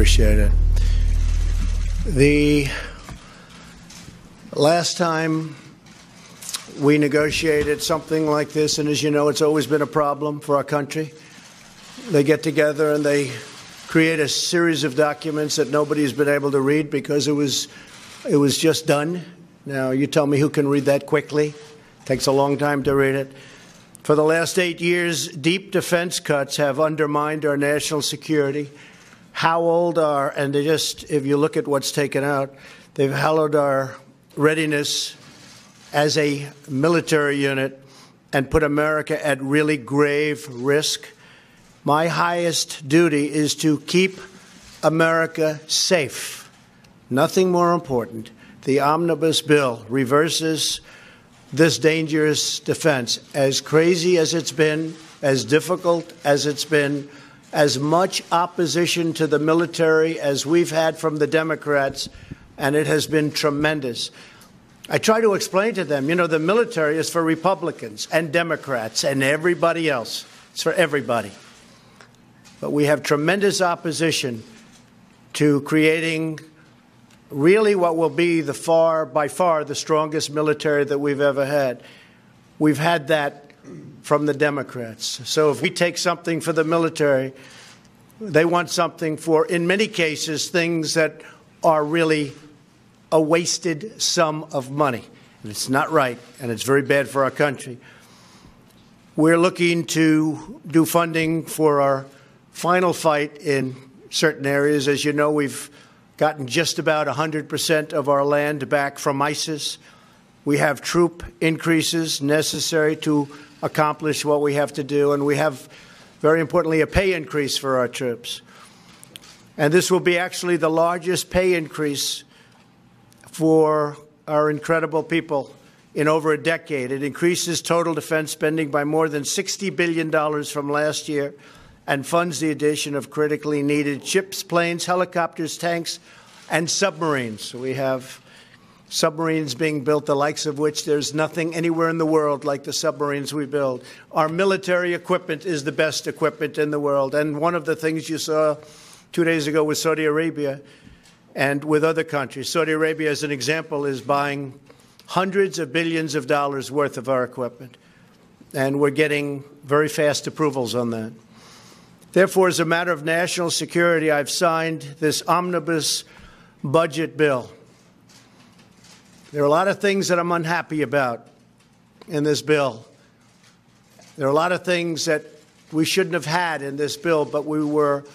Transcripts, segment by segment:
appreciate it. The last time we negotiated something like this, and as you know, it's always been a problem for our country, they get together and they create a series of documents that nobody's been able to read because it was just done. Now, you tell me who can read that quickly. It takes a long time to read it. For the last 8 years, deep defense cuts have undermined our national security. How old are, and they just, if you look at what's taken out, they've hollowed our readiness as a military unit and put America at really grave risk. My highest duty is to keep America safe. Nothing more important. The omnibus bill reverses this dangerous defense. As crazy as it's been, as difficult as it's been, as much opposition to the military as we've had from the Democrats, and it has been tremendous. I try to explain to them, you know, the military is for Republicans and Democrats and everybody else. It's for everybody. But we have tremendous opposition to creating really what will be by far the strongest military that we've ever had. We've had that from the Democrats. So if we take something for the military, they want something for, in many cases, things that are really a wasted sum of money. And it's not right, and it's very bad for our country. We're looking to do funding for our final fight in certain areas. As you know, we've gotten just about 100% of our land back from ISIS. We have troop increases necessary to accomplish what we have to do, and we have, very importantly, a pay increase for our troops. And this will be actually the largest pay increase for our incredible people in over a decade. It increases total defense spending by more than $60 billion from last year and funds the addition of critically needed ships, planes, helicopters, tanks, and submarines. We have submarines being built, the likes of which there's nothing anywhere in the world like the submarines we build. Our military equipment is the best equipment in the world. And one of the things you saw 2 days ago with Saudi Arabia and with other countries, Saudi Arabia, as an example, is buying hundreds of billions of dollars worth of our equipment. And we're getting very fast approvals on that. Therefore, as a matter of national security, I've signed this omnibus budget bill. There are a lot of things that I'm unhappy about in this bill. There are a lot of things that we shouldn't have had in this bill, but we were,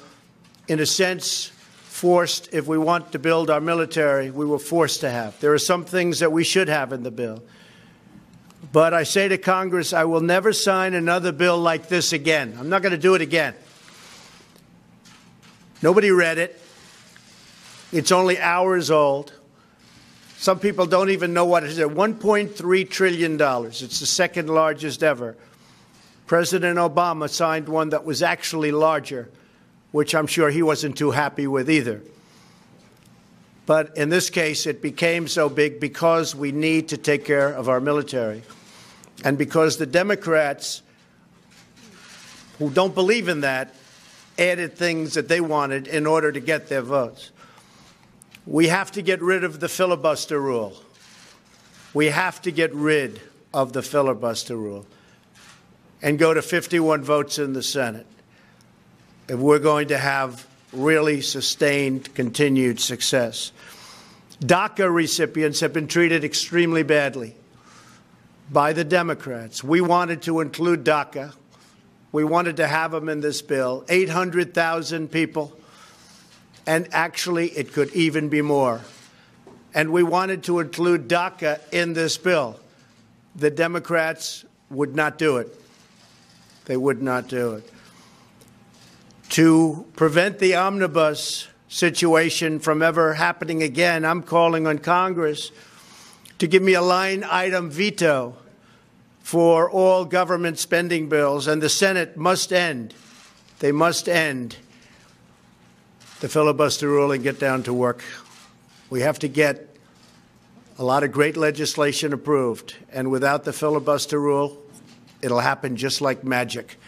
in a sense, forced. If we want to build our military, we were forced to have. There are some things that we should have in the bill. But I say to Congress, I will never sign another bill like this again. I'm not going to do it again. Nobody read it. It's only hours old. Some people don't even know what it is. $1.3 trillion. It's the second largest ever. President Obama signed one that was actually larger, which I'm sure he wasn't too happy with either. But in this case, it became so big because we need to take care of our military. And because the Democrats, who don't believe in that, added things that they wanted in order to get their votes. We have to get rid of the filibuster rule. We have to get rid of the filibuster rule and go to 51 votes in the Senate if we're going to have really sustained, continued success. DACA recipients have been treated extremely badly by the Democrats. We wanted to include DACA. We wanted to have them in this bill, 800,000 people, and actually it could even be more. And we wanted to include DACA in this bill. The Democrats would not do it. They would not do it. To prevent the omnibus situation from ever happening again, I'm calling on Congress to give me a line item veto for all government spending bills, and the Senate must end. They must end the filibuster rule and get down to work. We have to get a lot of great legislation approved, and without the filibuster rule, it'll happen just like magic.